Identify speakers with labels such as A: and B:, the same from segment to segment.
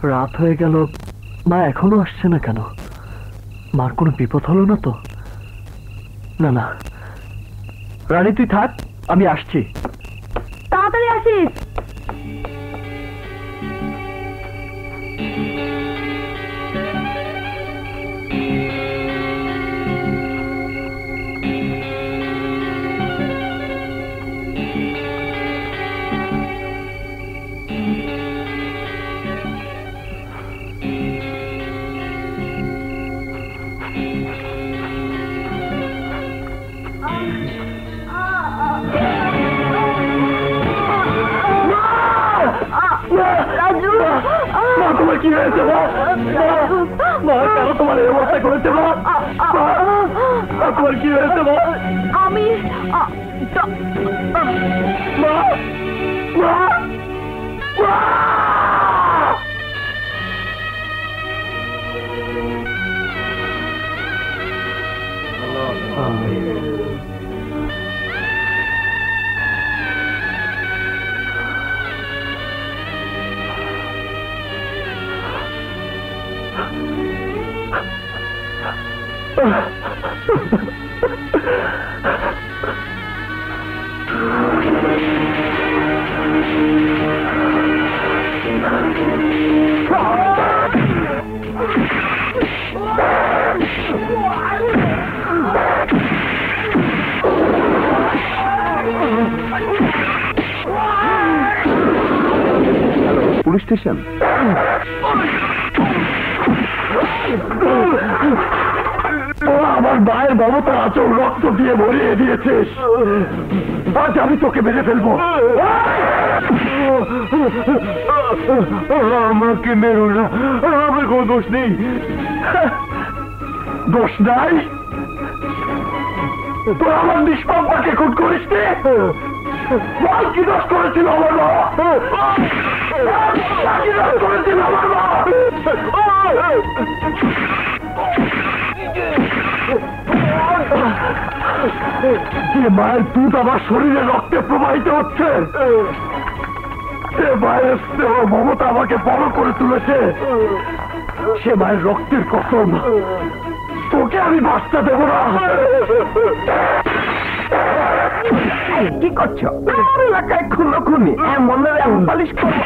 A: রাত হয়ে গেল, মা এখনো আসছে না কেন? মার কোনো বিপদ হলো না তো? না না, রানী তুই থাক, আমি আসছি।
B: তাড়াতাড়ি আসিস।
A: তোমার কি হয়েছে? তোমার এই অবস্থা করেছে? তোমার কি হয়েছে?
B: আমি
C: পুলিশ স্টেশন।
A: আমার মায়ের মমতা আচল রক্ত দিয়ে ভরিয়ে দিয়েছিস, আজ আমি তোকে মেরে ফেলবো। আমাকে মেরো না, আমার কোনো দোষ নেই। দোষ নাই? তোর আমার নিষ্পাপকে খুন করিস নি? কি দোষ করেছিল আমার মা? কি দোষ করেছিল আমার মা? যে মায়ের দুধ আমার শরীরে রক্তে প্রবাহিত হচ্ছে, যে মায়ের স্নেহ মমতা আমাকে বড় করে তুলেছে, সে মায়ের রক্তের কসম তোকে আমি বাঁচতে দেবো না।
C: কি করছো? আমার এলাকায় খুনি এমন পালিশ করবো।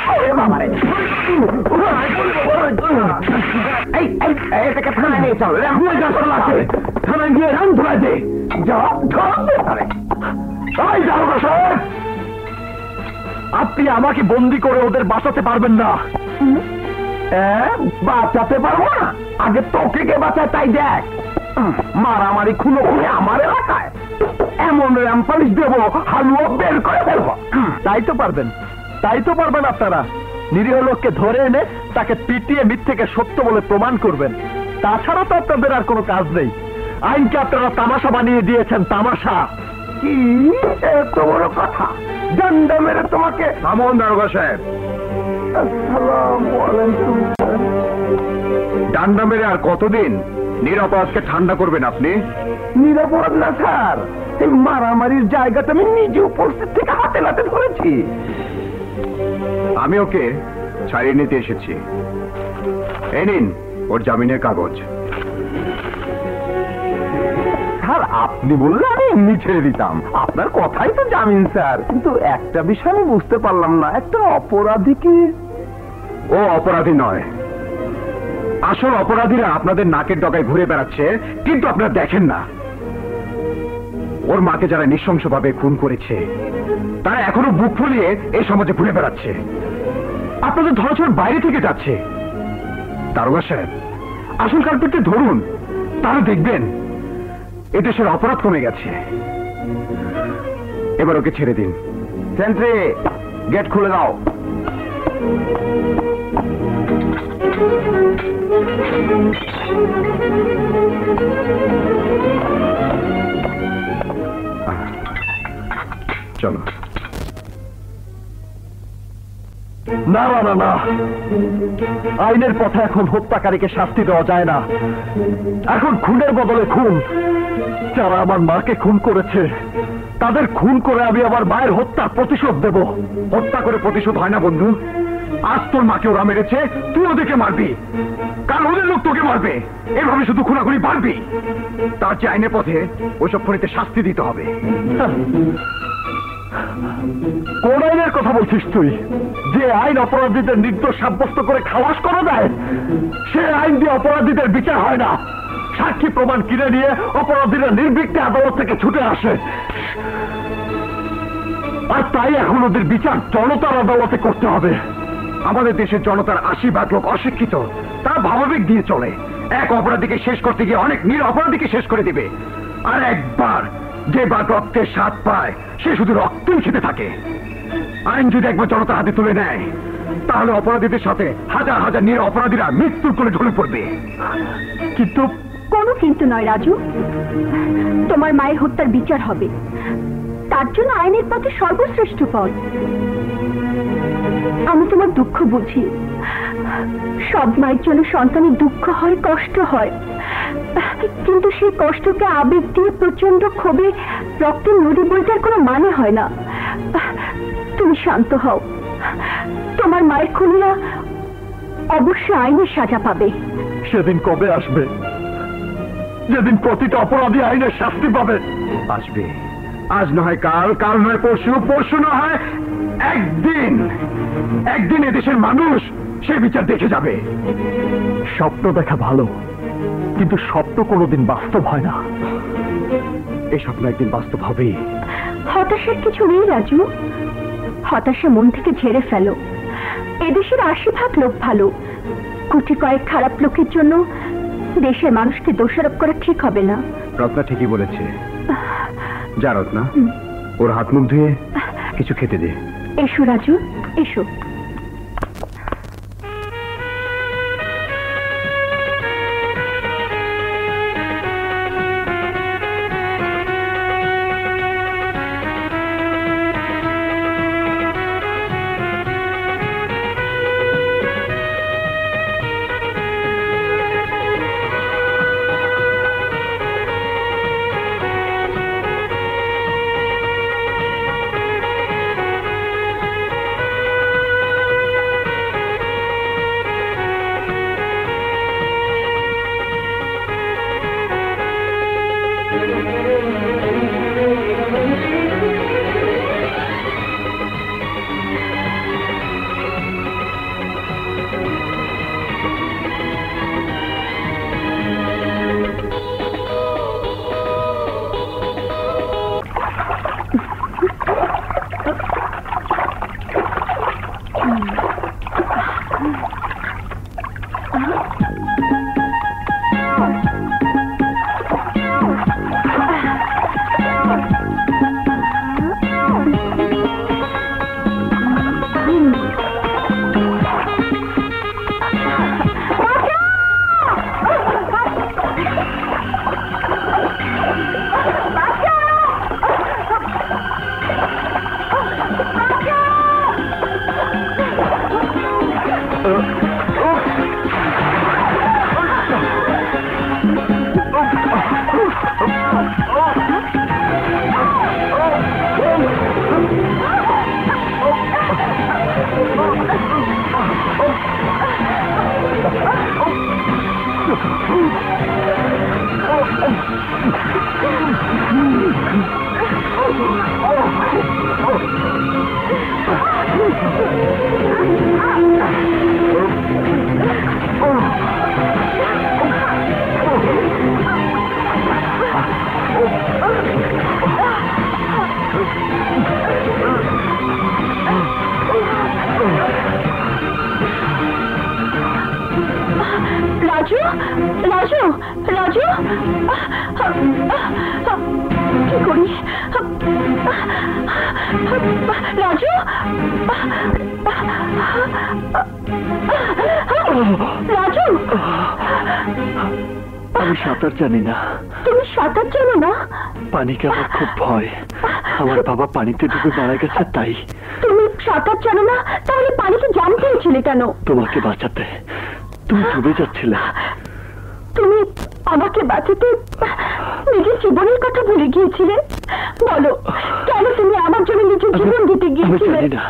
C: এটাকে থানায় নিয়ে চল, আছে থানায় গিয়ে রান ধরা দে।
A: আপনি আমাকে বন্দি করে ওদের বাঁচাতে পারবেন না।
C: বাঁচাতে পারবো না? আগে তোকে কে বাঁচায় তাই দেখ। মারামারি খুনো আমার এলাকায় এমন র্যাম্পালিশ দেবো, হালুয়া বের করে ফেলবো।
A: তাই তো পারবেন, তাই তো পারবেন আপনারা। নিরীহ লোককে ধরে এনে তাকে পিটিয়ে মিথ্যেকে সত্য বলে প্রমাণ করবেন। তাছাড়া তো আপনাদের আর কোনো কাজ নেই। আইনকে আপনারা তামাশা বানিয়ে দিয়েছেন, তামাশা।
C: কি এত বড় কথা? ডান্ডা মেরে তোমাকে। থামুন দারোগা সাহেব। আসসালামু আলাইকুম। ডান্ডা মেরে আর কতদিন নিরাপদকে ঠান্ডা করবেন আপনি? নিরাপদ না স্যার, এই মারামারির জায়গাটা আমি নিজে উপস্থিত থেকে হাতে নাতে ধরেছি। আমি ওকে ছাড়িয়ে নিতে এসেছি। এই নিন ওর জামিনের কাগজ। স্যার আপনি বললে আমি এমনি ছেড়ে দিতাম, আপনার কথাই তো জামিন স্যার। কিন্তু একটা বিষয় আমি বুঝতে পারলাম না, একটা অপরাধী কি? ও অপরাধী নয়, আসল অপরাধীরা আপনাদের নাকের ডগায় ঘুরে বেড়াচ্ছে, কিন্তু আপনারা দেখেন না। ওর মাকে যারা নৃশংসভাবে খুন করেছে তারা এখনো বুক ফুলিয়ে এই সমাজে ঘুরে বেড়াচ্ছে, আপনাদের ধরাছোঁয়ার বাইরে থেকে যাচ্ছে। দারোগা সাহেব, আসল কালপিটকে ধরুন, তারা দেখবেন এদেশের অপরাধ কমে গেছে। এবার ওকে ছেড়ে দিন। সেন্ট্রি, গেট খুলে দাও। চলো।
A: না না না না, আইনের পথে এখন হত্যাকারীকে শাস্তি দেওয়া যায় না। এখন খুনের বদলে খুন। যারা আমার মাকে খুন করেছে তাদের খুন করে আমি আমার মায়ের হত্যার প্রতিশোধ দেব।
C: হত্যা করে প্রতিশোধ হয় না বন্ধু, আজ তোর মাকে ওরা মেরেছে, তুই ওদেরকে মারবি, কারণ ওদের লোক তোকে মারবে। এভাবে শুধু খুনাখুনি বাড়বি। তার যে আইনের পথে ওইসব খুনিতে শাস্তি দিতে হবে। কোন আইনের কথা বলছিস তুই? যে আইন অপরাধীদের নির্দোষ সাব্যস্ত করে খালাস করা যায়, সে আইন দিয়ে অপরাধীদের বিচার হয় না। সাক্ষী প্রমাণ কিনে নিয়ে অপরাধীরা নির্বিঘ্নে আদালত থেকে ছুটে আসে, আর তাই এখন ওদের বিচার জনতার আদালতে করতে হবে। আমাদের দেশের জনতার ৮০% লোক অশিক্ষিত, তারা ভাবাবেগ দিয়ে চলে। এক অপরাধীকে শেষ করতে গিয়ে অনেক নিরপরাধীকে শেষ করে দিবে। আর একবার যে বা রক্তের স্বাদ পায়, সে শুধু রক্তই খেতে থাকে। আইন যদি একবার জনতার হাতে তুলে নেয়, তাহলে অপরাধীদের সাথে হাজার হাজার নিরপরাধীরা মৃত্যুর কোলে ঢলে পড়বে।
B: কিন্তু কোনো কিন্তু নয় রাজু, তোমার মায়ের হত্যার বিচার হবে। তার জন্য আইনের পথে সর্বশ্রেষ্ঠ পথ। আমি তোমার দুঃখ বুঝি। সব মায়ের জন্য সন্তানের দুঃখ হয়, কষ্ট হয়, কিন্তু সেই কষ্টকে আবেগ দিয়ে প্রচন্ড ক্ষোভে রক্তের নদী বইটার কোনো মানে হয় না। তুমি শান্ত হও। তোমার মায়ের খুনিরা অবশ্যই আইনের সাজা পাবে।
A: সেদিন কবে আসবে যেদিন প্রতিটা অপরাধী আইনের শাস্তি পাবে?
C: আসবে। আজ নয় কাল, কাল নয় পরশু, পরশু না হয় একদিন। একদিন এদেশের মানুষ সে বিচার দেখে যাবে।
A: স্বপ্ন দেখা ভালো, কিন্তু স্বপ্ন কোনোদিন বাস্তব হয় না।
C: এই স্বপ্ন একদিন বাস্তব হবে।
B: হতাশার কিছু নেই রাজু। হতাশা মন থেকে ঝেড়ে ফেলো। এদেশের ৮০% লোক ভালো। কোটি কয়েক খারাপ লোকের জন্য দেশের মানুষকে দোষারোপ করা ঠিক হবে না।
C: রত্না ঠিকই বলেছে। যা রত্না, ওর হাত মুখ ধুয়ে কিছু খেতে দে।
B: এসো রাজু, এসো। রাজু, রাজু, রাজু, কি করি? রাজু, রাজু,
A: আমি সাঁতার জানি না।
B: তুমি সাঁতার জানো না?
A: পানিকে আমার খুব ভয়। আমার বাবা পানিতে ডুবে মারা গেছে, তাই।
B: তুমি সাঁতার জানো না? তাহলে পানিতে জাম খেয়েছিলে কেন?
A: তোমাকে বাঁচাতে। তুমি ডুবে যাচ্ছিলে।
B: তুমি আমাকে বাঁচাতে নিজের জীবনের কথা ভুলে গিয়েছিলে। বলো, কেন তুমি আমার জন্য নিজের জীবন দিতে গিয়েছিলে?
A: আমি জানি না,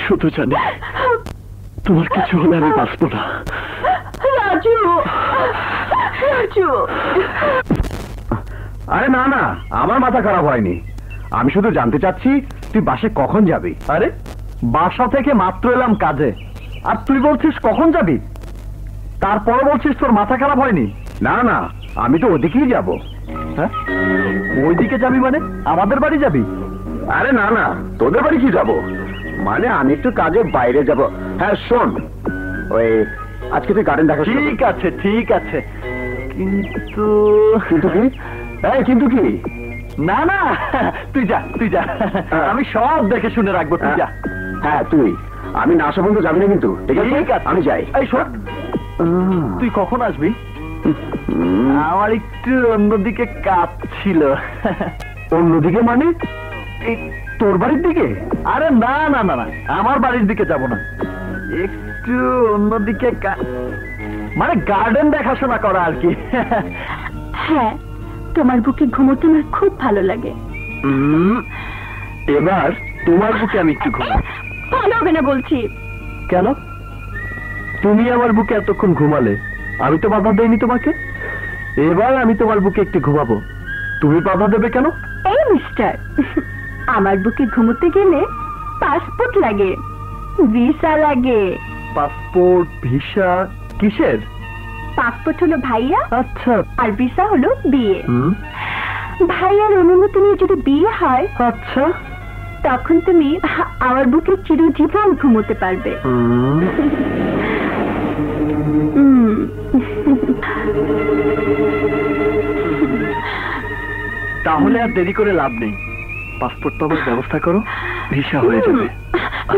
A: শুধু জানি তোমার কিছু হলে আমি বাঁচবো না।
B: রাজু, রাজু।
C: আরে না না, আমার মাথা খারাপ হয়নি। আমি শুধু জানতে চাচ্ছি তুই বাসে কখন যাবি। আরে বাসা থেকে মাত্র এলাম কাজে, আর তুই বলছিস কখন যাবি, তারপরে বলছিস তোর মাথা খারাপ হয়নি। না না, আমি তো ওদিকেই যাব। হ্যাঁ, ওইদিকে যাবি মানে আমাদের বাড়ি যাবি? আরে না না, তোদের বাড়ি কি যাব, মানে আমি একটু কাজে বাইরে যাব। হ্যাঁ শোন, ওই আজকে তুই গার্ডেন দেখা। ঠিক আছে ঠিক আছে, কিন্তু কিন্তু কি? এই কিন্তু কি? না না, তুই যা তুই যা, আমি সব দেখে শুনে রাখবো, তুই যা। হ্যাঁ তুই, আমি না আসা পর্যন্ত যাবি না কিন্তু, ঠিক আছে? আমি যাই। এই শোন, তুই কখন আসবি? আমার একটু অন্যদিকে কাজ ছিল। অন্যদিকে মানে তোর বাড়ির দিকে? আরে না না না না, আমার বাড়ির দিকে যাব না, একটু অন্যদিকে মানে গার্ডেন দেখাশোনা করা আর কি।
B: হ্যাঁ, তোমার বুকে ঘুমোতে আমার খুব ভালো লাগে।
A: এবার তোমার বুকে আমি একটু ঘুমাই।
B: ভালো হবে না বলছি।
A: কেন? তুমি আমার বুকে এতক্ষণ ঘুমালে, আমি তো বাধা দেইনি তোমাকে। এবার আমি তোমার বুকে একটু ঘুমাবো, তুমি বাধা দেবে কেন?
B: এই মিস্টার, আমার বুকে ঘুমোতে গেলে পাসপোর্ট লাগে, ভিসা লাগে।
A: পাসপোর্ট ভিসা কিসের?
B: পাসপোর্ট হলো ভাইয়া,
A: আচ্ছা।
B: আর ভিসা হলো বিয়ে। ভাইয়ার অনুমতি নিয়ে যদি বিয়ে হয়,
A: আচ্ছা,
B: তখন তুমি আমার বুকে চিরজীবন ঘুমোতে পারবে।
A: তাহলে আর দেরি করে লাভ নেই, পাসপোর্ট পাবার ব্যবস্থা করো, ভিসা হয়ে যাবে।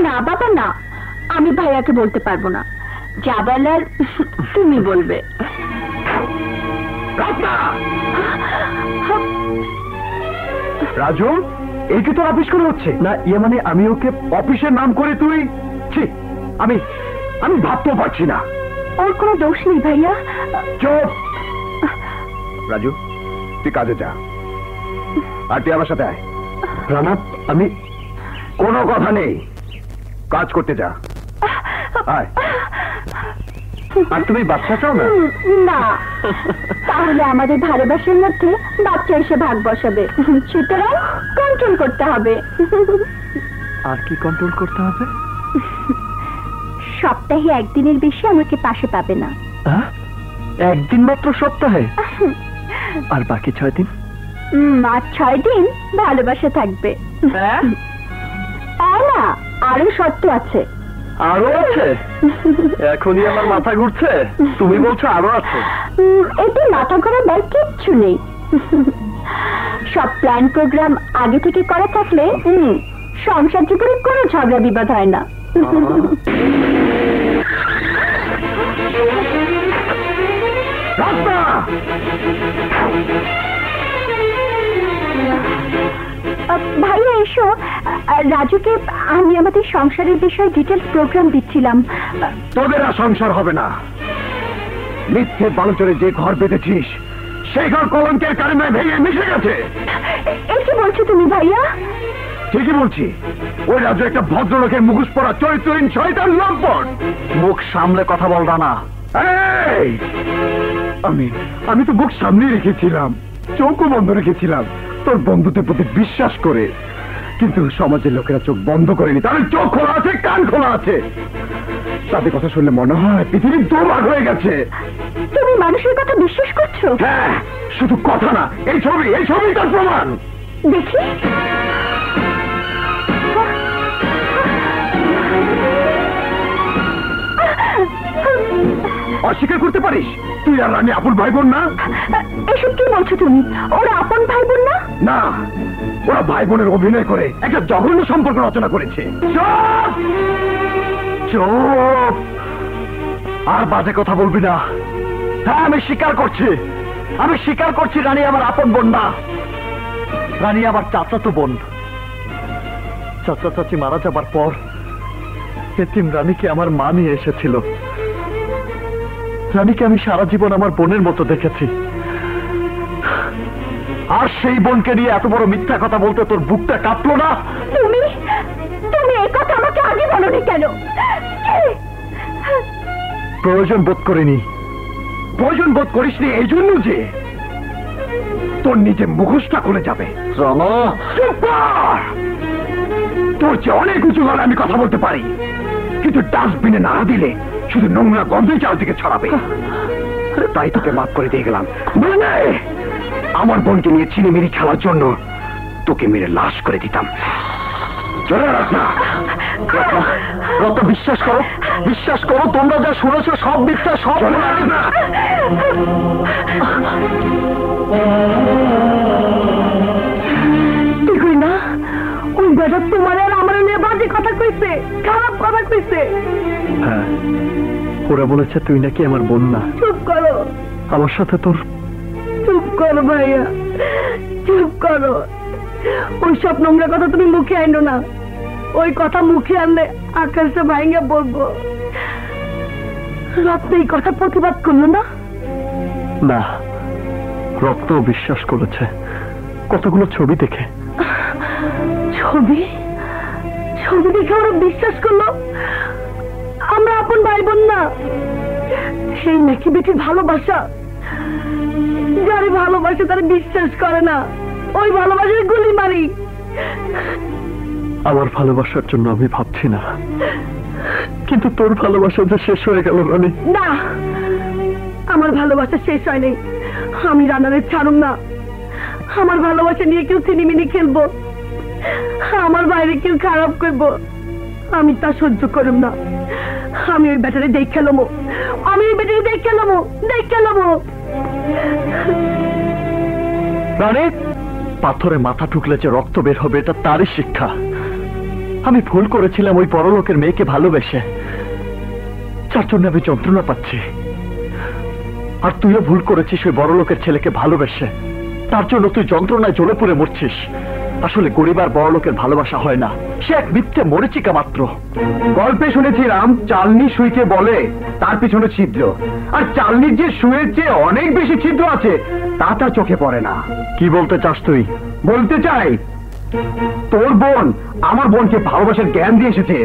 B: না বাবা না, আমি ভাইয়াকে বলতে পারবো না, যা বলার তুমি বলবে।
C: রাজু, এই কি তোর অফিস করে হচ্ছে? না ইয়ে মানে আমি ওকে অফিসের নাম করে তুই, আমি আমি ভাবতেও পারছি না।
B: ওর কোনো দোষ নেই ভাইয়া।
C: চুপ রাজু, তুই কাজে যা, আর তুই আমার সাথে আয়। রানা, আমি কোনো কথা নেই, কাজ করতে যা, আয়। আর তুমি বাচ্চা চাও না?
B: না, তাহলে আমাদের ভালোবাসার মধ্যে বাচ্চা এসে ভাগ বসাবে, সুতরাং কন্ট্রোল করতে হবে।
A: আর কি কন্ট্রোল করতে হবে?
B: সপ্তাহে একদিনের বেশি আমাকে পাশে পাবে না।
A: একদিন মাত্র সপ্তাহে? আর বাকি 6 দিন?
B: আর 6 দিন ভালোবাসা থাকবে। না, আরো শর্ত আছে।
A: আরো আছে? এখনই আমার মাথা ঘুরছে, তুমি বলছো আরো আছে?
B: এতে মাথা ঘোরার কিচ্ছু নেই। সব প্ল্যান প্রোগ্রাম আগে থেকে করা থাকলে সংসার জীবনে কোনো ঝগড়া বিবাদ হয় না। ভাইয়া এসো, রাজুকে আমি আমাদের সংসারের বিষয়ে ডিটেলস প্রোগ্রাম দিচ্ছিলাম।
C: তোদের আর সংসার হবে না, মিথ্যে বালুচরে যে ঘর পেতেছিস সেই ঘর কলঙ্কের কারণে ভেঙে মিশে গেছে।
B: এই কি বলছো তুমি ভাইয়া?
C: ঠিকই বলছি, ওই রাজু একটা ভদ্রলোকের মুখোশ পরা চরিত্রহীন শয়তান লম্পট।
A: মুখ সামলে কথা বল না।
C: এই, আমি তো মুখ সামনে রেখেছিলাম, চোখও বন্ধ রেখেছিলাম তোর বন্ধুত্বের প্রতি বিশ্বাস করে, কিন্তু সমাজের লোকেরা চোখ বন্ধ করেনি, তাদের চোখ খোলা আছে, কান খোলা আছে। তাদের কথা শুনলে মনে হয় পৃথিবী দোভাগ হয়ে গেছে।
B: তুমি মানুষের কথা বিশ্বাস করছো?
C: হ্যাঁ, শুধু কথা না, এই ছবি তার প্রমাণ।
B: দেখি।
C: অস্বীকার করতে পারিস তুই আর রানী আপন ভাই বোন না?
B: এসব কি বলছো তুমি? ওরা আপন ভাই বোন না?
C: না, ওরা ভাই বোনের অভিনয় করে একটা জঘন্য সম্পর্ক রচনা করেছে। চুপ চুপ,
A: আর বাজে কথা বলবি না। হ্যাঁ, আমি স্বীকার করছি রানী আমার আপন বোন না, রানী আমার চাচাতো বোন। চাচা চাচি মারা যাবার পর এতিম রানীকে আমার মা নিয়ে এসেছিল। রানীকে আমি সারা জীবন আমার বোনের মতো দেখেছি, আর সেই বোনকে নিয়ে এত বড় মিথ্যা কথা বলতে তোর বুকটা কাঁপলো না?
B: তুমি এই কথা আমাকে আগে বলোনি কেন?
A: প্রয়োজন বোধ করিনি। প্রয়োজন বোধ করিসনি এই জন্য যে তোর নিজে মুখোশটা খুলে যাবে। তোর চেয়ে অনেক উঁচু গলায় আমি কথা বলতে পারি, কিন্তু ডাস্টবিনে না দিলে শুধু নোংরা গন্ধই চারদিকে ছড়াবে। তাই তোকে মাফ করে দিয়ে গেলাম। মানে আমার বোনকে নিয়ে চিনিমিনি খেলার জন্য তোকে মেরে লাশ করে দিতাম। রত, বিশ্বাস করো, বিশ্বাস করো, তোমরা যা শুনেছো সব মিথ্যা, সব না।
B: দেখুই না, ওই বেটা তোমার আর আমার নিয়ে বাজে কথা কইছে, খারাপ কথা কইছে।
A: হ্যাঁ, ওরা বলেছে তুই নাকি আমার বোন না।
B: চুপ করো,
A: আমার সাথে তোর।
B: চুপ করো ভাইয়া, চুপ করো। ওই সব নোংরা কথা তুমি মুখে আনো না। ওই কথা মুখে আনলে আকাশে ভাইঙ্গা বলবো। রত্ন এই কথা প্রতিবাদ করলো না।
A: না, রত্ন বিশ্বাস করেছে কতগুলো ছবি দেখে।
B: ছবি? ছবি দেখে ওরা বিশ্বাস করলো আমরা আপন ভাই বোন না? সেই নাকি বেটির ভালোবাসা। যারে ভালোবাসে তারা বিশ্বাস করে না, ওই ভালোবাসার গুলি মারি।
A: আমার ভালোবাসার জন্য আমি ভাবছি না, কিন্তু তোর ভালোবাসা যে শেষ হয়ে গেল রানী।
B: না, আমার ভালোবাসা শেষ হয়নি। আমি রানারে ছাড়ুম না। আমার ভালোবাসা নিয়ে কেউ চিনিমিনি খেলবো, আমার বাইরে কেউ খারাপ করবো, আমি তা সহ্য করুম না। আমি ওই ব্যাটারে দেখ খেলামো, আমি ওই ব্যাটারে দেখ খেলামো, দেখ খেলামো।
A: রানী, পাথরে মাথা ঠুকলে যে রক্ত বের হবে এটা তারই শিক্ষা। আমি ভুল করেছিলাম ওই পরলোকের মেয়েকে ভালোবেসে, যার জন্য আমি যন্ত্রণা পাচ্ছি। আর তুইও ভুল করেছিস ওই বড়লোকের ছেলেকে ভালোবেসে, তার জন্য তুই যন্ত্রণায় জ্বলে পুড়ে মরছিস। আসলে গরিব আর বড়লোকের ভালোবাসা হয় না, সে এক মিথ্যে মরিচিকা মাত্র। গল্পে শুনেছিলাম চালনি সুইকে বলে তার পিছনে ছিদ্র, আর চালনির যে সুয়ের চেয়ে অনেক বেশি ছিদ্র আছে তা তার চোখে পড়ে না। কি বলতে চাস তুই? বলতে চাই তোর বোন আমার বোনকে ভালোবাসার জ্ঞান দিয়ে এসেছে।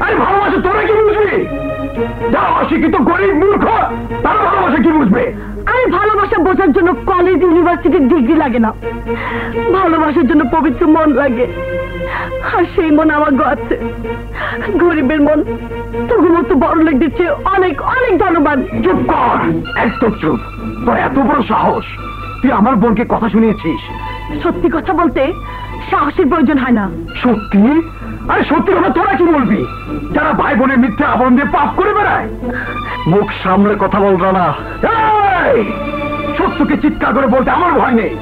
A: আরে ভালোবাসা তোরা কি বুঝবি? যারা অশিক্ষিত গরিব মূর্খ তারা ভালোবাসা কি বুঝবে?
B: আরে ভালোবাসা বোঝার জন্য কলেজ ইউনিভার্সিটির ডিগ্রি লাগে না, ভালোবাসার জন্য পবিত্র মন লাগে। আর সেই মন আমার আছে। গরিবের মন তোর মতো বড় লোক দিচ্ছে অনেক অনেক ধন্যবাদ।
A: চুপ কর, একদম চুপ। তোর এত বড় সাহস, তুই আমার বোনকে কথা শুনিয়েছিস?
B: সত্যি কথা বলতে সাহসের প্রয়োজন হয় না।
A: সত্যি? আরে সত্যি কথা তোরা কি বলবি? যারা ভাই বোনের মিথ্যা আবরণ দিয়ে পাপ করে বেড়ায়। মুখ সামলে কথা বল রানা। সত্যকে চিৎকার করে বলতে আমার ভয় নেই।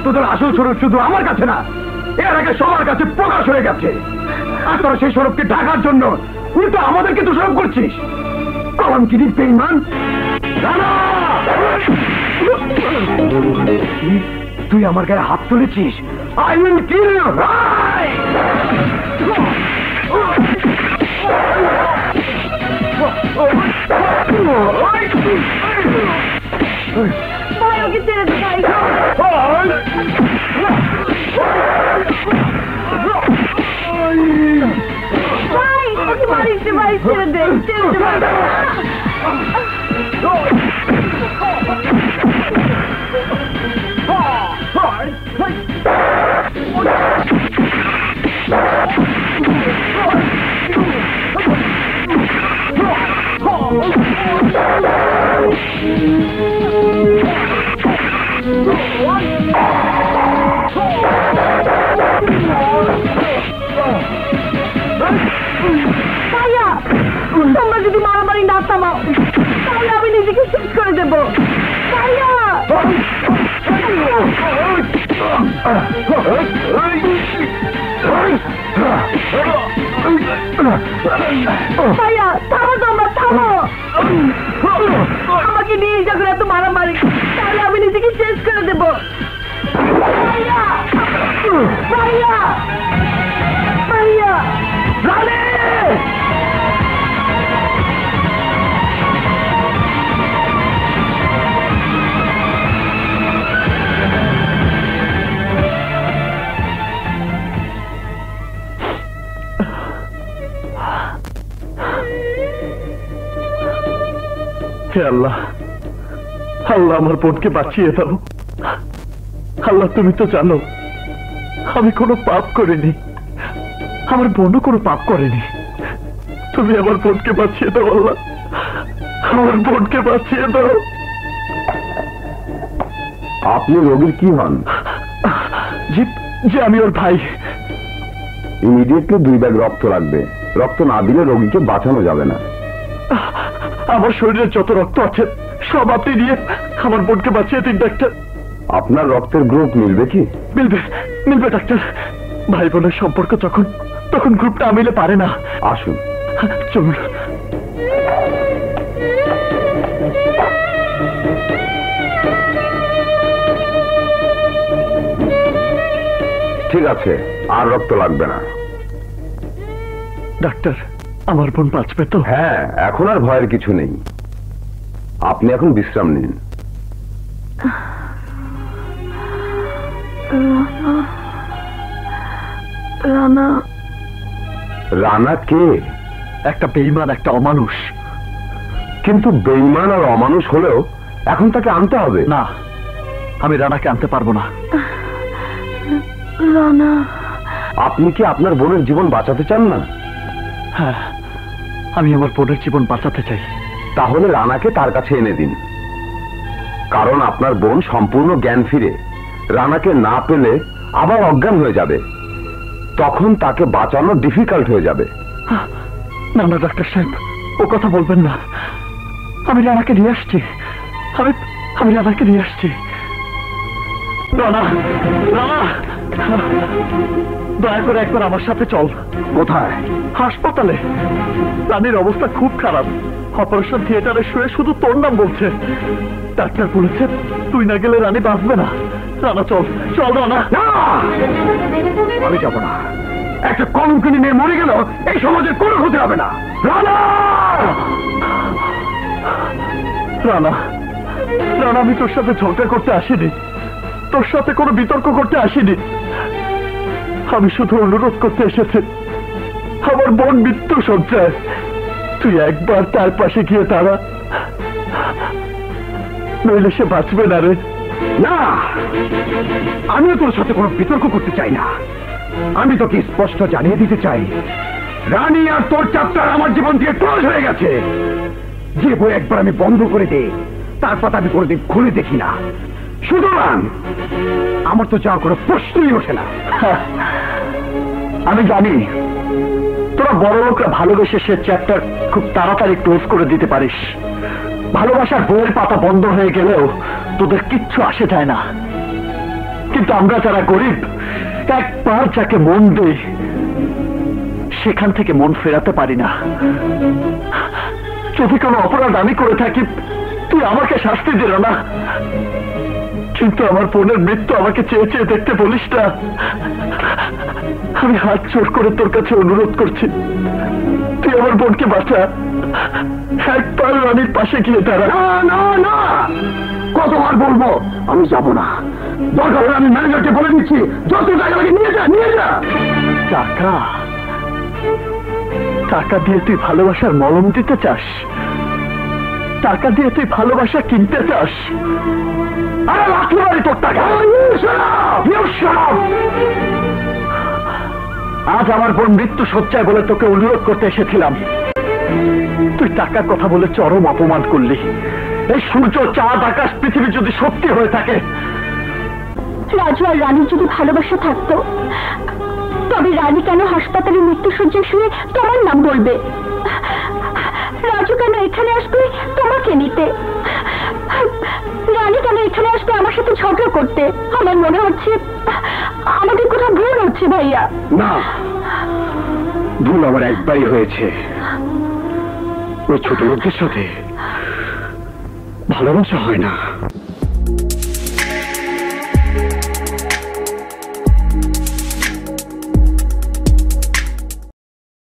A: তোদের আসল স্বরূপ শুধু আমার কাছে না, এর আগে সবার কাছে প্রকাশ হয়ে গেছে। আর তোরা সেই স্বরূপকে ঢাকার জন্য উল্টো আমাদেরকে দোষারোপ করছিস। কলঙ্কিনী বেঈমান রানা! তুই আমার গায়ে হাত তুলেছিস। I will kill you!
B: ভাই ওকে ছেড়ে দে ভাই। ভাই ওকে মারিস রে ভাই, ছেড়ে দে, ছেড়ে দে ভাই। ভাইয়া, তোমরা যদি মারামারি না থামাও তাহলে আমি নিজেকে শেষ করে দেব। ভাইয়া ভাইয়া, থামো তোমরা, থামো। আমাকে নিয়ে যখন এত মারামারি, তাহলে আমি নিজেকে শেষ করে দেব। ভাইয়া, ভাইয়া, ভাইয়া,
A: রানী! হে আল্লাহ, আল্লাহ আমার বোনকে বাঁচিয়ে দাও। আল্লাহ তুমি তো জানো আমি কোনো পাপ করিনি, আমার বোনও কোনো পাপ করেনি। তুমি আমার বোনকে বাঁচিয়ে দাও আল্লাহ, আমার বোনকে বাঁচিয়ে দাও।
C: আপনি রোগীর কি হন?
A: জি জি, আমি ওর ভাই।
C: ইমিডিয়েটলি 2 ব্যাগ রক্ত লাগবে। রক্ত না দিলে রোগীকে বাঁচানো যাবে না।
A: আমার শরীরে যত রক্ত আছে সব আপনি নিয়ে আমার বোনকে বাঁচিয়ে দিন ডাক্তার।
C: আপনার রক্তের গ্রুপ মিলবে কি?
A: মিলবে মিলবে ডাক্তার। ভাই বোনের সম্পর্ক তখন গ্রুপটা মিলে পারে না।
C: আসুন
A: চলুন।
C: ঠিক আছে, আর রক্ত লাগবে না।
A: ডাক্তার, আমার বোন বাঁচবে তো?
C: হ্যাঁ, এখন আর ভয়ের কিছু নেই। আপনি এখন বিশ্রাম নিন।
B: রানা।
C: রানা কে?
A: একটা বেঈমান, একটা অমানুষ।
C: কিন্তু বেঈমান আর অমানুষ হলেও এখন তাকে আনতে হবে।
A: না, আমি রানাকে আনতে পারবো না।
B: রানা।
C: আপনি কি আপনার বোনের জীবন বাঁচাতে চান না?
A: হ্যাঁ, আমি আমার বোনের জীবন বাঁচাতে চাই।
C: তাহলে রানাকে তার কাছে এনে দিন। কারণ আপনার বোন সম্পূর্ণ জ্ঞান ফিরে রানাকে না পেলে আবার অজ্ঞান হয়ে যাবে। তখন তাকে বাঁচানো ডিফিকাল্ট হয়ে যাবে।
A: না না ডাক্তার সাহেব, ও কথা বলবেন না। আমি রানাকে নিয়ে আসছি। আমি রানাকে নিয়ে আসছি। রানা, রানা, দয়া করে একবার আমার সাথে চল।
C: কোথায়?
A: হাসপাতালে। রানীর অবস্থা খুব খারাপ। অপারেশন থিয়েটারে শুয়ে শুধু তোর নাম বলছে। ডাক্তার বলেছে তুই না গেলে রানী বাঁচবে না। রানা চল, চল রানা।
C: আমি যাব না। একটা কলঙ্কিনী মেয়ে মরে গেল এই সমাজের কোনো ক্ষতি হবে না। রানা!
A: রানা, রানা, আমি তোর সাথে ঝগড়া করতে আসিনি, তোর সাথে কোনো বিতর্ক করতে আসিনি। আমি শুধু অনুরোধ করতে এসেছি, আমার বোন মৃত্যু সজ্জায়, তুই একবার তার পাশে গিয়ে দাঁড়া, নইলে সে বাঁচবে না রে।
C: না, আমিও তোর সাথে কোনো বিতর্ক করতে চাই না। আমি তোকে স্পষ্ট জানিয়ে দিতে চাই, রানী আর তোর চ্যাপ্টার আমার জীবন থেকে ক্লোজ হয়ে গেছে। যে বই একবার আমি বন্ধ করে দিই তার পাতা আমি কোনোদিন খুলে দেখি না। সুতরাং আমার তো যাওয়ার কোনো প্রশ্নই ওঠে না।
A: আমি জানি তোরা বড় লোকরা ভালোবেসে সে চ্যাপ্টার খুব তাড়াতাড়ি ক্লোজ করে দিতে পারিস। ভালোবাসার বইয়ের পাতা বন্ধ হয়ে গেলেও তোদের কিচ্ছু আসে যায় না। কিন্তু আমরা যারা গরিব, একবার যাকে মন দেই সেখান থেকে মন ফেরাতে পারি না। যদি কোনো অপরাধ আমি করে থাকি তুই আমাকে শাস্তি দিল না, কিন্তু আমার বোনের মৃত্যু আমাকে চেয়ে চেয়ে দেখতে বলিস না। আমি হাত জোর করে তোর কাছে অনুরোধ করছি, তুই আমার বোনকে বাঁচা। একবার রানীর পাশে গিয়ে দাঁড়া।
C: না না, কতবার বলবো আমি যাব না। দরকার হলে আমি ম্যানেজারকে বলে দিচ্ছি যত টাকা লাগে নিয়ে যা, নিয়ে যা।
A: টাকা? টাকা দিয়ে তুই ভালোবাসার মলম দিতে চাস? টাকা দিয়ে তুই ভালোবাসা কিনতে চাস? আরে লাঠি মারি তোর টাকা। আজ আমার বোন মৃত্যু শয্যায় বলে তোকে অনুরোধ করতে এসেছিলাম, তুই টাকার কথা বলে চরম অপমান করলি। এই সূর্য, চাঁদ, আকাশ, পৃথিবী যদি সত্যি হয়ে থাকে,
B: রাজু আর রানীর যদি ভালোবাসা থাকতো তবে রানী কেন হাসপাতালে মৃত্যুশয্যায় শুয়ে তোমার নাম বলবে? রাজু কেন এখানে আসবে তোমাকে নিতে? রানী কেন এখানে আসবে আমার সাথে ঝগড়া করতে? আমার মনে হচ্ছে আমাদের কোথাও ভুল হচ্ছে ভাইয়া।
C: না, ভুল আমার একবারই হয়েছে। ওই ছোট লোকদের সাথে ভালোবাসা হয় না।